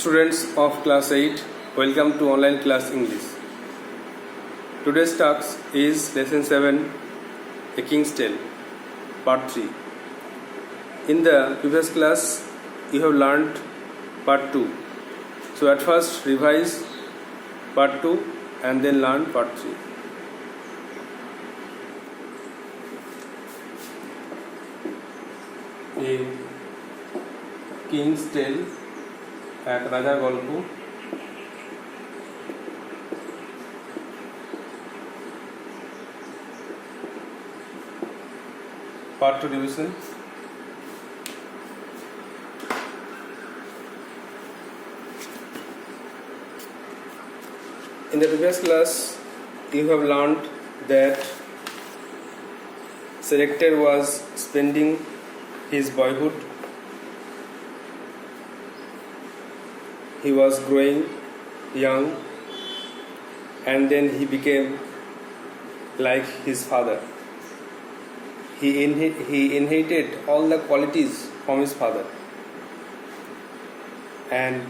Students of class 8, welcome to online class English. Today's task is lesson 7, A King's Tale, part 3. In the previous class, you have learnt part 2. So at first revise part 2 and then learn part 3. A King's Tale, এক রাজার গল্প। Part 2 revision. In the previous class, you have learned that Sir Ector was spending his boyhood. He was growing young and then he became like his father. He inherited all the qualities from his father, and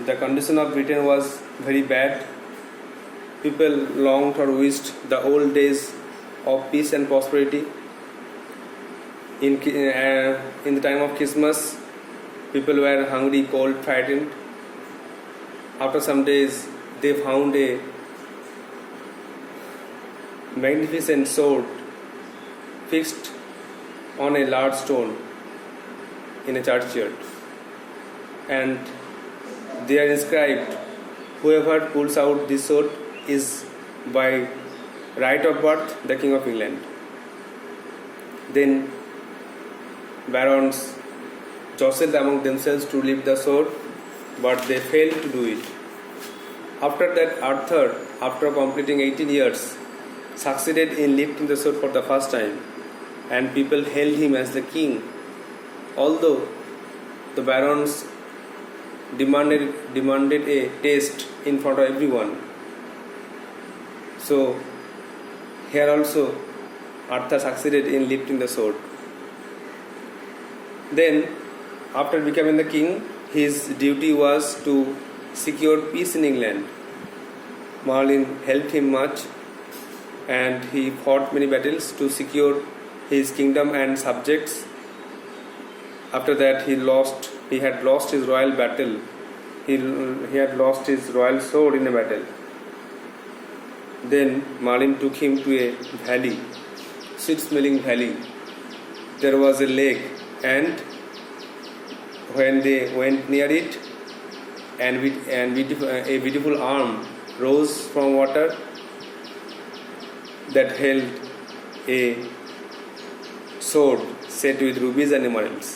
the condition of Britain was very bad. People longed or wished the old days of peace and prosperity. In the time of Christmas, people were hungry, cold, frightened. After some days, they found a magnificent sword fixed on a large stone in a churchyard, and they are inscribed, "Whoever pulls out this sword is by right of birth the King of England." Then barons jostled among themselves to lift the sword, but they failed to do it. After that, Arthur, after completing 18 years, succeeded in lifting the sword for the first time, and people hailed him as the king, although the barons demanded a test in front of everyone. So here also Arthur succeeded in lifting the sword. Then, after becoming the king, his duty was to secure peace in England. Merlin helped him much, and he fought many battles to secure his kingdom and subjects. After that, he had lost his royal battle. He had lost his royal sword in a battle. Then Merlin took him to a valley, sweet-smelling valley. There was a lake, and when they went near it, a beautiful arm rose from water that held a sword set with rubies and emeralds.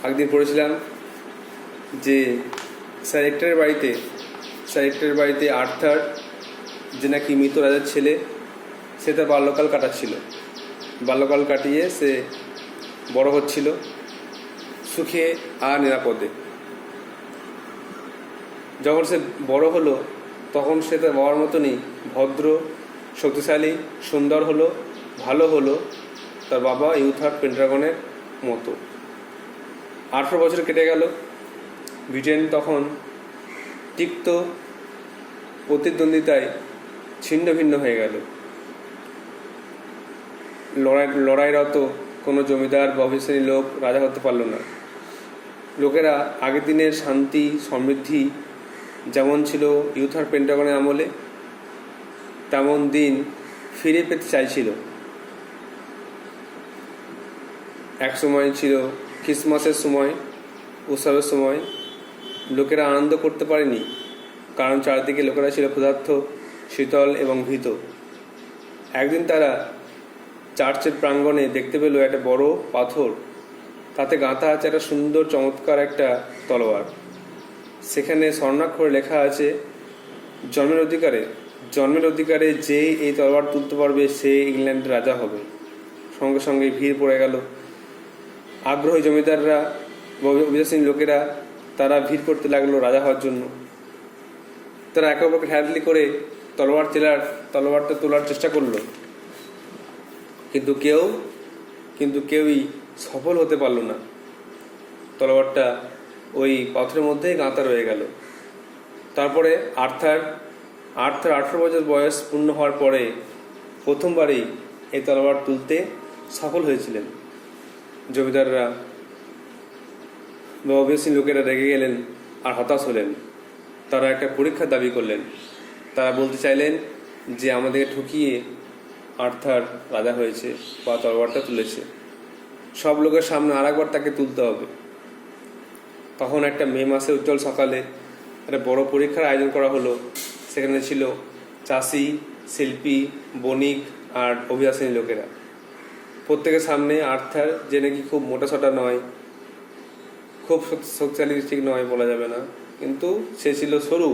একদিন পড়েছিলাম যে sir এক্টরের বাড়িতে Arthur, যে নাকি মৃত রাজার ছেলে, সে তার বাল্যকাল কাটাচ্ছিল। বাল্যকাল কাটিয়ে সে বড় হচ্ছিল সুখে আর নিরাপদে। যখন সে বড় হলো, তখন সে তার বাবার মতনই ভদ্র, শক্তিশালী, সুন্দর হলো, ভালো হলো, তার বাবা ইউথার পেন্টাগনের মতো। 18 বছর কেটে গেল। ব্রিটেন তখন তিক্ত প্রতিদ্বন্দ্বিতায় ছিন্ন ভিন্ন হয়ে গেল। লড়াইরত কোনো জমিদার বা অভিশালী লোক রাজা হতে পারল না। লোকেরা আগের দিনের শান্তি সমৃদ্ধি যেমন ছিল ইউথার পেন্টাগনের আমলে, তেমন দিন ফিরে পেতে চাইছিল। এক সময় ছিল ক্রিসমাসের সময়, উৎসবের সময়। লোকেরা আনন্দ করতে পারেনি, কারণ চারদিকে লোকেরা ছিল ক্ষুধার্ত, শীতল এবং ভীত। একদিন তারা চার্চের প্রাঙ্গণে দেখতে পেল একটা বড় পাথর, তাতে গাঁথা আছে একটা সুন্দর চমৎকার একটা তলোয়ার। সেখানে স্বর্ণাক্ষরে লেখা আছে, জন্মের অধিকারে যে এই তলোয়ার তুলতে পারবে সে ইংল্যান্ডের রাজা হবে। সঙ্গে সঙ্গে ভিড় পড়ে গেল। আগ্রহী জমিদাররা, অভিলাষী লোকেরা, তারা ভিড় করতে লাগলো রাজা হওয়ার জন্য। তারা একে অপরকে হ্যারালি করে তলোয়ারটা তোলার চেষ্টা করলো, কিন্তু কেউই সফল হতে পারল না। তলোয়ারটা ওই পাথরের মধ্যেই গাঁথা রয়ে গেল। তারপরে আর্থার 18 বছর বয়স পূর্ণ হওয়ার পরে প্রথমবারই এই তলোয়ার তুলতে সফল হয়েছিলেন। জমিদাররা বা অভিয়াসী লোকেরা রেগে গেলেন আর হতাশ হলেন। তারা একটা পরীক্ষার দাবি করলেন। তারা বলতে চাইলেন যে আমাদেরকে ঠকিয়ে আর্থার রাজা হয়েছে বা তলোয়ারটা তুলেছে, সব লোকের সামনে আরেকবার তাকে তুলতে হবে। তখন একটা মে মাসে উজ্জ্বল সকালে একটা বড় পরীক্ষার আয়োজন করা হলো। সেখানে ছিল চাষি, শিল্পী, বণিক আর অভিবাসী লোকেরা। প্রত্যেকের সামনে আর্থার, যে নাকি খুব মোটাসোটা নয়, খুব শক্তিশালী ঠিক নয় বলা যাবে না, কিন্তু সে ছিল সরু।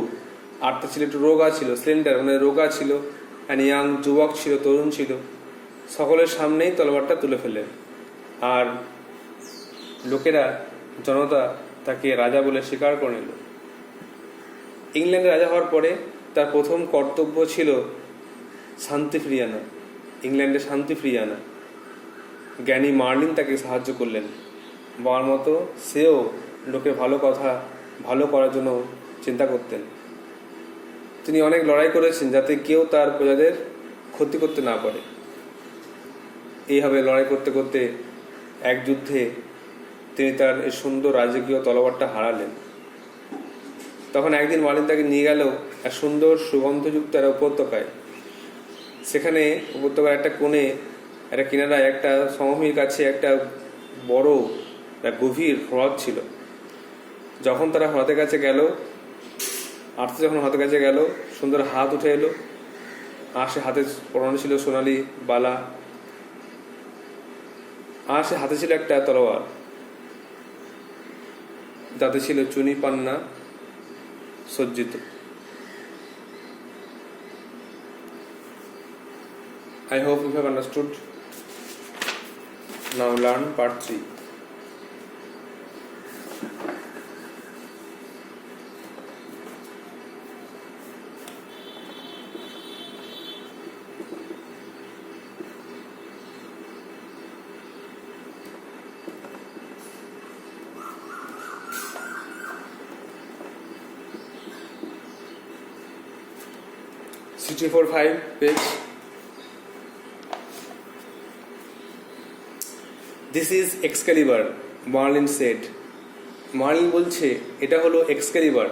আর্থার ছিল একটু রোগা, ছিল স্লেন্ডার, মানে রোগা ছিল, অ্যান্ড ইয়াং, যুবক ছিল, তরুণ ছিল। সকলের সামনেই তলোয়ারটা তুলে ফেলেন। আর লোকেরা, জনতা তাকে রাজা বলে স্বীকার করে নিল। ইংল্যান্ডে রাজা হওয়ার পরে তার প্রথম কর্তব্য ছিল শান্তি ফিরিয়ে আনা, ইংল্যান্ডে শান্তি ফিরিয়ে আনা। জ্ঞানী মার্লিন তাকে সাহায্য করলেন। বাবার মতো সেও লোকের ভালো করার জন্য চিন্তা করতেন। তিনি অনেক লড়াই করেছেন যাতে কেউ তার প্রজাদের ক্ষতি করতে না পারে। এইভাবে লড়াই করতে করতে এক যুদ্ধে তিনি তার এই সুন্দর রাজকীয় তলোয়ারটা হারালেন। তখন একদিন মার্লিন তাকে নিয়ে গেল এক সুন্দর সুগন্ধযুক্ত একটা উপত্যকায়। সেখানে উপত্যকার একটা কোণে, একটা কিনারায়, একটা সমভূমির কাছে একটা বড় গভীর হ্রদ ছিল। যখন তারা হ্রদের কাছে গেল, যখন হ্রদের কাছে গেল, সুন্দর হাত উঠে এলো। আর সে হাতে পরানো ছিল সোনালি বালা, আর সে হাতে ছিল একটা তলোয়ার, যাতে ছিল চুনি পান্না সজ্জিত। I hope you have understood. Now learn part 3. C345 page. This is Excalibur, Merlin said. Merlin বলছে এটা হলো এক্সক্যালিবার।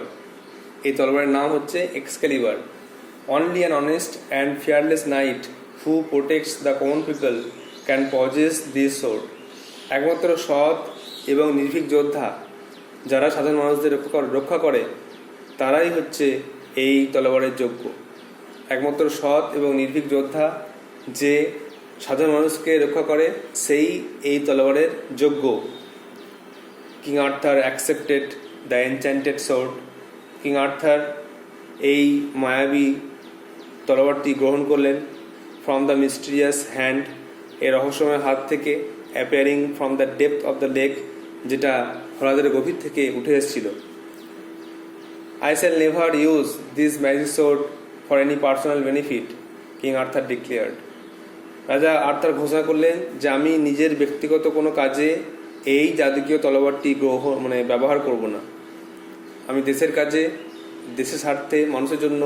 এই তলোয়ারের নাম হচ্ছে এক্সক্যালিবার। Only an honest and fearless knight who protects the common people can possess this sword. একমাত্র সৎ এবং নির্ভীক যোদ্ধা যারা সাধারণ মানুষদের রক্ষা করে তারাই হচ্ছে এই তলোয়ারের যোগ্য। একমাত্র সৎ এবং নির্ভীক যোদ্ধা যে সাধারণ মানুষকে রক্ষা করে সেই এই তলোয়ারের যোগ্য। King Arthur accepted the enchanted sword. King Arthur এই মায়াবী তলোয়ারটি গ্রহণ করলেন। ফ্রম দ্য মিস্টিরিয়াস হ্যান্ড, এই রহস্যময় হাত থেকে। Appearing from the depth of the lake, যেটা হ্রদের গভীর থেকে উঠে এসেছিল। I shall never use this magic sword for any personal benefit, king Arthur declared. রাজা আর্থার ঘোষণা করলেন যে আমি নিজের ব্যক্তিগত কোনো কাজে এই জাদুকীয় তলোয়ারটি ব্যবহার করব না। আমি দেশের কাজে, দেশের স্বার্থে, মানুষের জন্য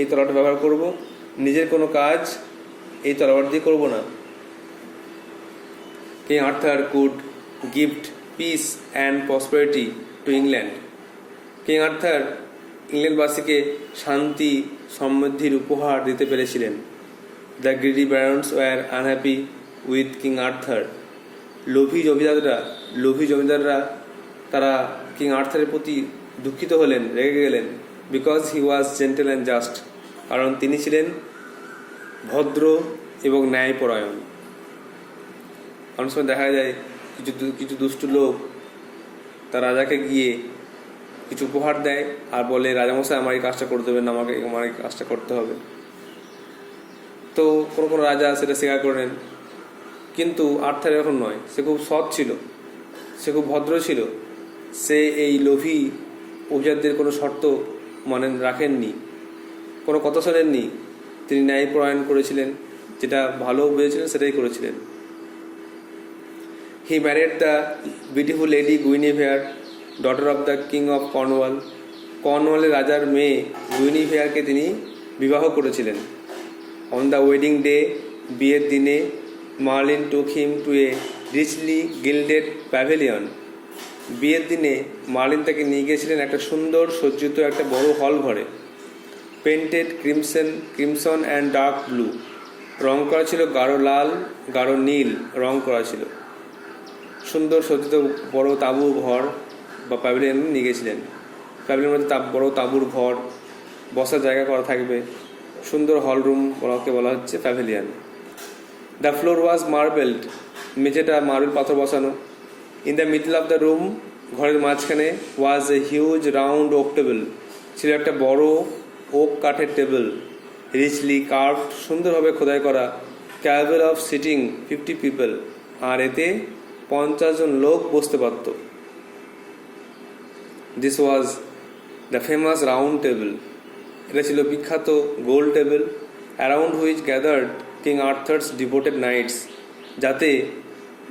এই তলোয়ারটা ব্যবহার করব। নিজের কোনো কাজ এই তলোয়ার দিয়ে করব না। King Arthur could gift peace and prosperity to England. King Arthur ইংল্যান্ডবাসীকে শান্তি সমৃদ্ধির উপহার দিতে পেরেছিলেন। The greedy barons were unhappy with King Arthur. লোভী জমিদাররা তারা কিং আর্থারের প্রতি দুঃখিত হলেন, রেগে গেলেন। Because he was gentle and just, কারণ তিনি ছিলেন ভদ্র এবং ন্যায়পরায়ণ। অনেক সময় দেখা যায় কিছু দুষ্টু লোক তার রাজাকে গিয়ে কিছু উপহার দেয় আর বলে রাজামশাই আমার এই কাজটা করে দেবেন, আমার এই কাজটা করতে হবে। তো কোনো রাজা সেটা স্বীকার করে নেন। কিন্তু আর্থার এরকম নয়। সে খুব সৎ ছিল, সে খুব ভদ্র ছিল। সে এই লোভী অভিজাতদের কোনো শর্ত রাখেননি, কোনো কথা শোনেননি। তিনি ন্যায়পরায়ণ করেছিলেন, যেটা ভালো বুঝেছিলেন সেটাই করেছিলেন। He married the beautiful lady Guinevere, daughter of the king of Cornwall. কর্নওয়ালের রাজার মেয়ে গুইনিভেয়ারকে তিনি বিবাহ করেছিলেন। অন দ্য ওয়েডিং ডে, বিয়ের দিনে, Merlin took him to a richly gilded pavilion. বিয়ের দিনে মার্লিন তাকে নিয়ে গিয়েছিলেন একটা সুন্দর সজ্জিত একটা বড় হল ঘরে। Painted crimson and dark blue, রং করা ছিল গাঢ় লাল, গাঢ় নীল রং করা ছিল। সুন্দর সজ্জিত বড় তাঁবু ঘর বা প্যাভিলিয়ন নিয়ে গেছিলেন। প্যাভিলিয়নের মধ্যে বড় তাঁবুর ঘর, বসার জায়গা করা থাকবে, সুন্দর হল রুম বলা হচ্ছে pavilion. The floor was marbled, মেঝেটা মার্বেল পাথর বসানো। In the middle of the room, ঘরের মাঝখানে, was a huge round oak table, ছিল একটা বড় ওক কাঠের টেবিল, রিচলি কার্ভড, সুন্দরভাবে খোদাই করা, ক্যাপেবল অফ সিটিং 50 পিপল, আর এতে 50 জন লোক বসতে পারত। This was the famous round table, এটা ছিল বিখ্যাত গোল টেবিল। Around which gathered King Arthur's devoted knights,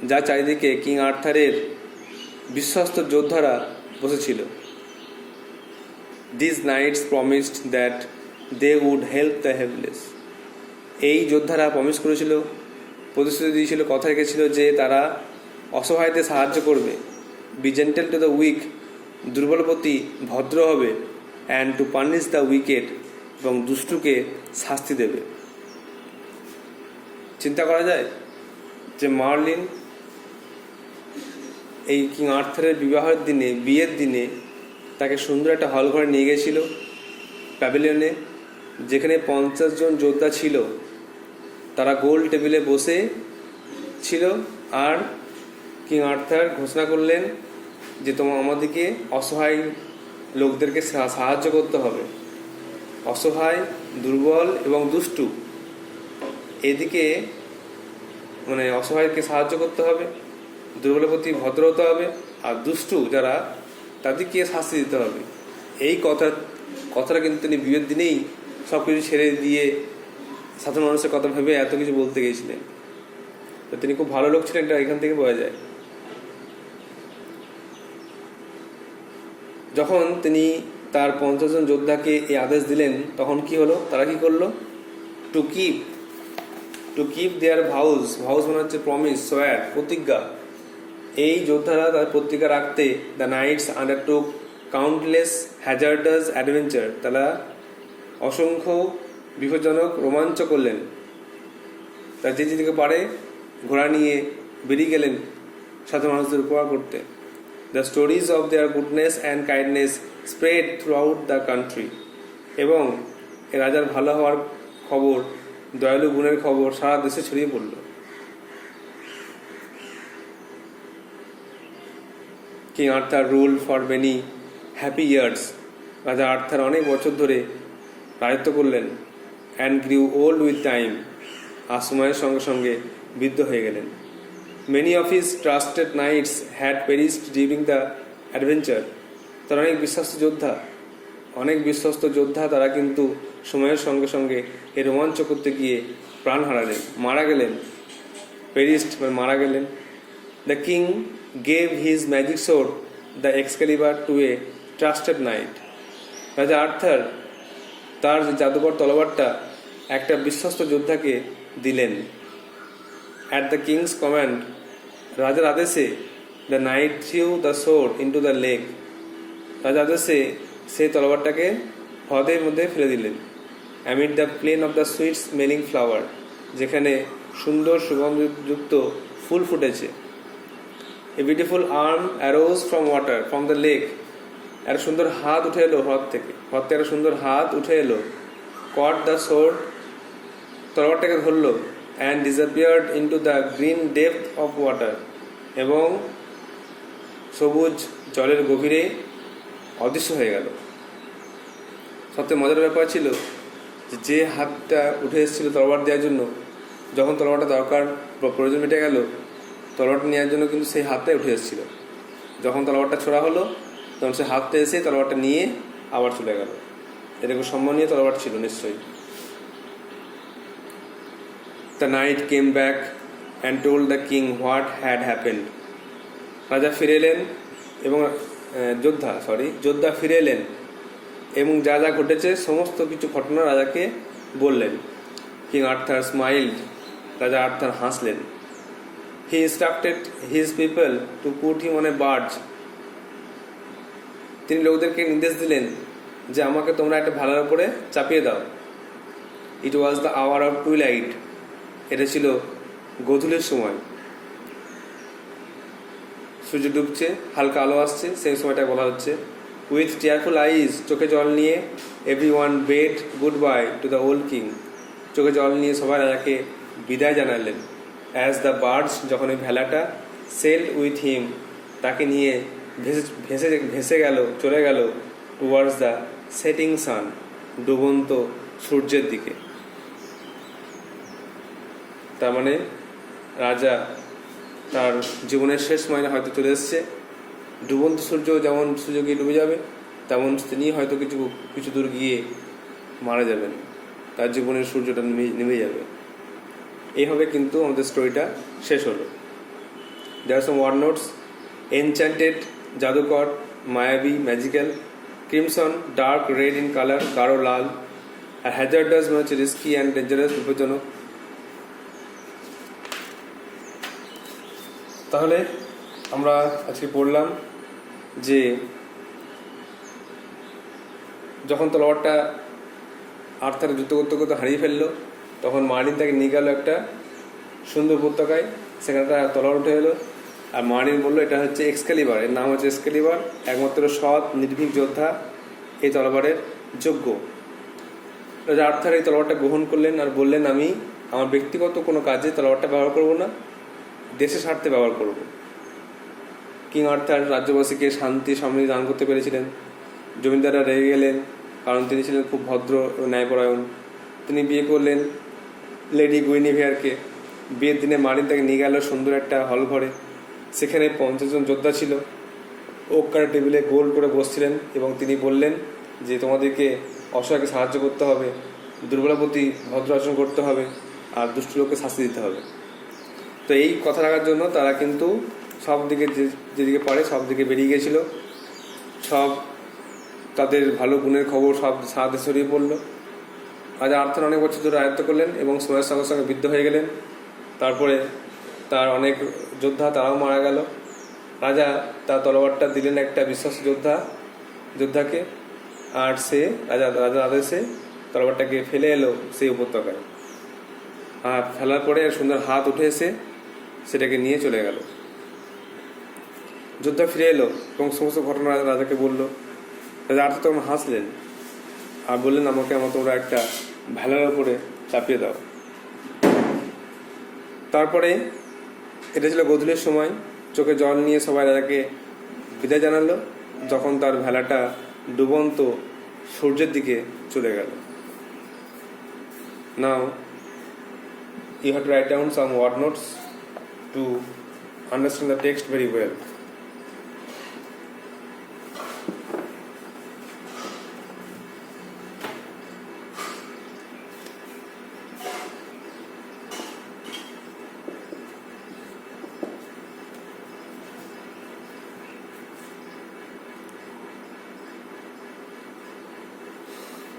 যা চারিদিকে কিং আর্থারের বিশ্বস্ত যোদ্ধারা বসেছিল। This knights promised that they would help the helpless, এই যোদ্ধারা প্রমিস করেছিল, প্রতিশ্রুতি দিয়েছিল, কথা রেখেছিল যে তারা অসহায়দের সাহায্য করবে। Be gentle to the weak, দুর্বল প্রতি ভদ্র হবে। And to punish the wicked, এবং দুষ্টুকে শাস্তি দেবে। চিন্তা করা যায় যে মার্লিন এই কিং আর্থারের বিয়ের দিনে তাকে সুন্দর একটা হল ঘরে নিয়ে গেছিল প্যাভিলিয়নে, যেখানে 50 জন যোদ্ধা ছিল। তারা গোল টেবিলে বসে ছিল, আর কিং আর্থার ঘোষণা করলেন যে আমাদেরকে অসহায় লোকদেরকে সাহায্য করতে হবে। অসহায়, দুর্বল এবং দুষ্টু, এদিকে অসহায়কে সাহায্য করতে হবে, দুর্বলের প্রতি ভদ্র হতে হবে, আর দুষ্টু যারা তাদেরকে শাস্তি দিতে হবে। এই কথাটা কিন্তু তিনি বিয়ের দিনেই সব কিছু ছেড়ে দিয়ে সাধারণ মানুষের কথা ভেবে এত কিছু বলতে গিয়েছিলেন। তো তিনি খুব ভালো লোক ছিলেন, এটা এখান থেকে বোঝা যায়। যখন তিনি তার 50 জন যোদ্ধাকে এই আদেশ দিলেন, তখন কি হলো? তারা কি করলো? টু কিপ দেয়ার ভাউস মানে হচ্ছে প্রমিস, সোয়ার, প্রতিজ্ঞা। এই যোদ্ধারা তার প্রতিজ্ঞা রাখতে the knights undertook countless hazardous adventure, তারা অসংখ্য বিপজ্জনক রোমাঞ্চ করলেন। তার যে যেদিকে পারে ঘোড়া নিয়ে বেরিয়ে গেলেন সাধারণ মানুষদের উপকার করতে। The stories of their goodness and kindness spread through out the country, এবং রাজার ভালো হওয়ার খবর, দয়ালু গুণের খবর সারা দেশে ছড়িয়ে পড়ল। King Arthur rule for many happy years, রাজা আর্থার অনেক বছর ধরে রাজত্ব করলেন। And grew old with time, আর সময়ের সঙ্গে সঙ্গে বৃদ্ধ হয়ে গেলেন। Many of his trusted knights had perished during the adventure, তার অনেক বিশ্বস্ত যোদ্ধা তারা কিন্তু সময়ের সঙ্গে সঙ্গে এই রোমাঞ্চ করতে গিয়ে প্রাণ হারালেন, মারা গেলেন। পেরিসড মারা গেলেন। The king gave his magic sword the Excalibur to a trusted knight, রাজা আর্থার তার জাদুকর তলোয়ারটা একটা বিশ্বস্ত যোদ্ধাকে দিলেন। অ্যাট দ্য কিংস কমান্ড, রাজার আদেশে, the knight threw the sword into the lake, রাজার আদেশে সেই তলোয়ারটাকে হ্রদের মধ্যে ফেলে দিলেন। Amid the plain of the sweet smelling flower, যেখানে সুন্দর সুগন্ধযুক্ত ফুল ফুটেছে। A beautiful arm arose from the lake, একটা সুন্দর হাত উঠে এলো হ্রদ থেকে একটা সুন্দর হাত উঠে এলো। কট দ্য সোর্ড, তলোয়ারটাকে ধরলো। And disappeared into the green depth of water, এবং সবুজ জলের গভীরে অদৃশ্য হয়ে গেল। সবচেয়ে মজার ব্যাপার ছিল যে হাতটা উঠে এসেছিল তলোয়ার দেওয়ার জন্য, যখন তলোয়ারটা দরকার প্রয়োজন মিটে গেল, তলোয়ারটা নেওয়ার জন্য কিন্তু সেই হাতটাই উঠে এসেছিল। যখন তলোয়ারটা ছোড়া হলো, তখন সে হাতটা এসে তলোয়ারটা নিয়ে আবার চলে গেল। এটা খুব সম্মানীয় তলোয়ার ছিল নিশ্চয়ই। The knight came back and told the king what had happened. রাজা ফিরে এলেন এবং যোদ্ধা ফিরে এলেন এবং যা যা ঘটেছে সমস্ত কিছু ঘটনা রাজাকে বললেন। কিং আর্থার স্মাইল্ড, রাজা আর্থার হাসলেন। He instructed his people to put him on a barge, তিনি লোকদেরকে নির্দেশ দিলেন যে আমাকে তোমরা একটা ভালার উপরে চাপিয়ে দাও। It was the hour of twilight, এটা ছিল গোধূলির সময়, সূর্য ডুবছে, হালকা আলো আসছে, সেই সময়টা বলা হচ্ছে। উইথ টিয়ারফুল আইজ, চোখে জল নিয়ে, every one bed good bye to the old king, চোখে জল নিয়ে সবাই রাজাকে বিদায় জানালেন। অ্যাজ দ্য বার্ডস, যখন এই ভেলাটা সেল উইথ হিম, তাকে নিয়ে ভেসে গেল, চলে গেল টুয়ার্ডস দ্য সেটিং সান, ডুবন্ত সূর্যের দিকে। তার মানে রাজা তার জীবনের শেষ মাইনে হয়তো চলে এসছে। ডুবন্ত সূর্য যেমন সূর্য গিয়ে ডুবে যাবে, তেমন তিনি হয়তো কিছু দূর গিয়ে মারা যাবেন, তার জীবনের সূর্যটা নেমে যাবে। এইভাবে কিন্তু আমাদের স্টোরিটা শেষ হলো। দেয়ার আর সাম ওয়ার্ড নোটস: এনচ্যান্টেড, জাদুকর, মায়াবী, magical; crimson, dark red in colour, গাঢ় লাল; আর হ্যাজার্ডাস মানে হচ্ছে রিস্কি অ্যান্ড ডেঞ্জারাস, বিপজ্জনক। তাহলে আমরা আজকে পড়লাম যে যখন তলোয়ারটা আর্থার যুদ্ধ করতে করতে হারিয়ে ফেললো, তখন মার্লিন তাকে নিয়ে গেল একটা সুন্দর উপত্যকায়, সেখানে একটা তলোয়ার উঠে এলো। আর মার্লিন বললো এটা হচ্ছে এক্সক্যালিবার, এর নাম হচ্ছে এক্সক্যালিবার, একমাত্র সৎ নির্ভীক যোদ্ধা এই তলোয়ারের যোগ্য। রাজা আর্থার এই তলোয়ারটা গ্রহণ করলেন আর বললেন, আমি আমার ব্যক্তিগত কোনো কাজে তলোয়ারটা ব্যবহার করব না, দেশের স্বার্থে ব্যবহার করব। কিং আর্থার রাজ্যবাসীকে শান্তি সমৃদ্ধি দান করতে পেরেছিলেন। জমিদাররা রেগে গেলেন, কারণ তিনি ছিলেন খুব ভদ্র ও ন্যায়পরায়ণ। তিনি বিয়ে করলেন লেডি গুইনিভেয়ারকে। বিয়ের দিনে মার্লিন তাকে নিয়ে গেল সুন্দর একটা হল ঘরে। সেখানে 50 জন যোদ্ধা ছিল, ওক কাঠের টেবিলে গোল করে বসছিলেন এবং তিনি বললেন যে তোমাদেরকে অসহায়কে সাহায্য করতে হবে, দুর্বলের প্রতি ভদ্র আচরণ করতে হবে, আর দুষ্ট লোককে শাস্তি দিতে হবে। তো এই কথা রাখার জন্য তারা কিন্তু সব দিকে যেদিকে পারে সব দিকে বেরিয়ে গিয়েছিল। সব তাদের ভালো গুণের খবর সব সাথে ছড়িয়ে পড়লো। রাজা আর্থার অনেক বছর ধরে আয়ত্ত করলেন এবং সময়ের সঙ্গে সঙ্গে বৃদ্ধ হয়ে গেলেন। তারপরে তার অনেক যোদ্ধা তারাও মারা গেল। রাজা তার তলোয়ারটা দিলেন একটা বিশ্বাস যোদ্ধাকে, আর সে রাজার আদেশে তলোয়ারটাকে ফেলে এলো সেই উপত্যকায়। আর ফেলার পরে সুন্দর হাত উঠে এসে সেটাকে নিয়ে চলে গেল। যোদ্ধা ফিরে এলো এবং সমস্ত ঘটনা রাজাকে বলল। রাজা আর্থার তখন হাসলেন আর বললেন, আমাকে তোমরা একটা ভেলার উপরে চাপিয়ে দাও। তারপরে এটা ছিল গোধূলির সময়, চোখে জল নিয়ে সবাই রাজাকে বিদায় জানালো, যখন তার ভেলাটা ডুবন্ত সূর্যের দিকে চলে গেল। নাও you have to write down some word notes to understand the text very well.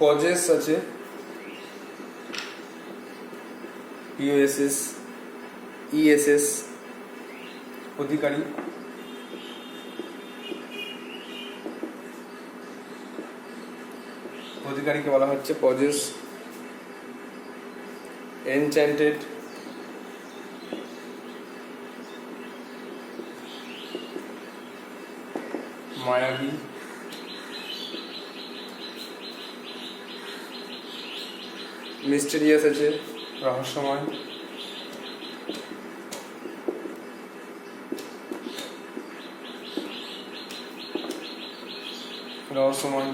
Causes আছে POSS, ESS, অধিকারী। অধিকারীকে বলা হচ্ছে পজেস। এনচ্যান্টেড, মায়াবী। মিস্টেরিয়াস আছে রহস্যময়।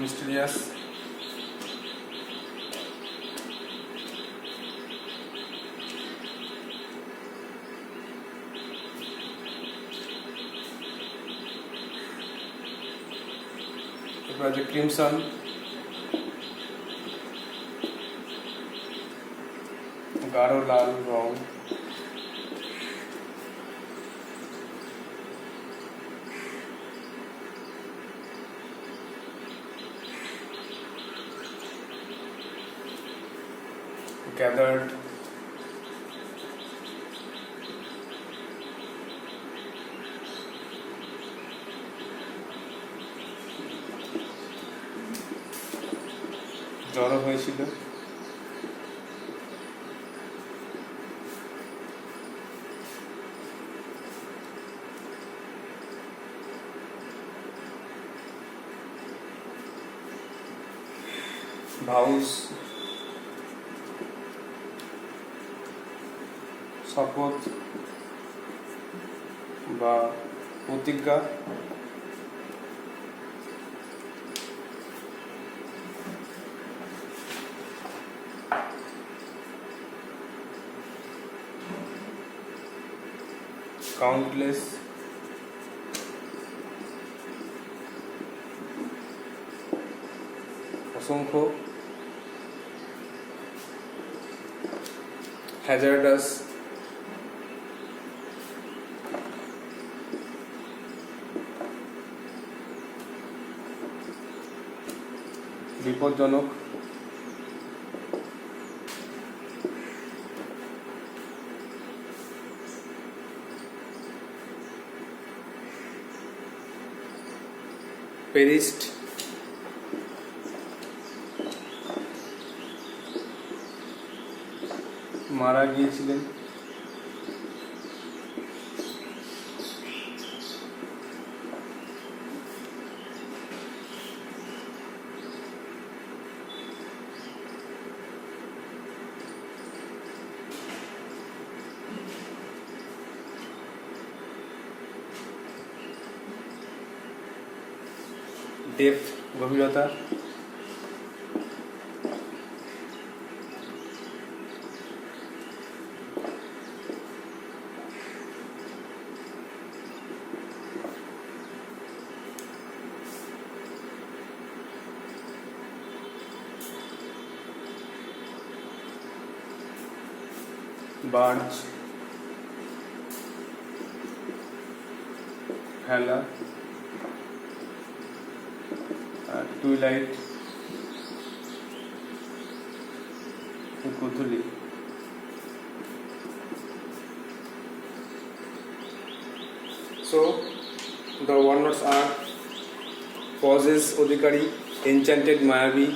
মিস্টেরিয়াস। এরপর আছে ক্রিমসন, গাঢ় লাল রং। gathered জড়ো হয়েছিল ভাউস শপথ বা প্রতিজ্ঞা কাউন্টলেস অসংখ্য হ্যাজার্ডাস বিপজ্জনক পেরিস্ট মারা গিয়েছিলেন ডেপথ গভীরতা বার্জ ভেলা twilight Godhuli So the one-words are Pauses Adhikari, Enchanted মায়াবী,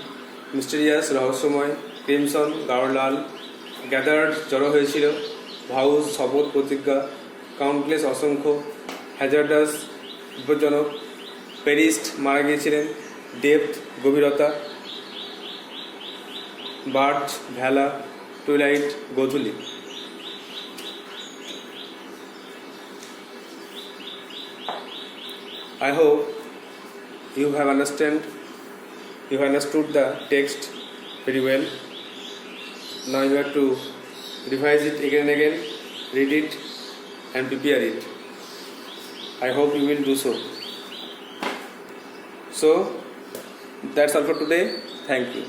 Mysterious রহস্যময়, Crimson গাঢ় লাল, Gathered জড়ো হয়েছিল, Vows শপথ প্রতিজ্ঞা, Countless অসংখ্য, Hazardous বিপজ্জনক, Perished মারা গিয়েছিলেন, Depth গভীরতা, Barge ভেলা, Twilight Godhuli. I hope you have understood the text very well. Now you have to revise it again and again, read it and prepare it. I hope you will do so. So that's all for today. Thank you.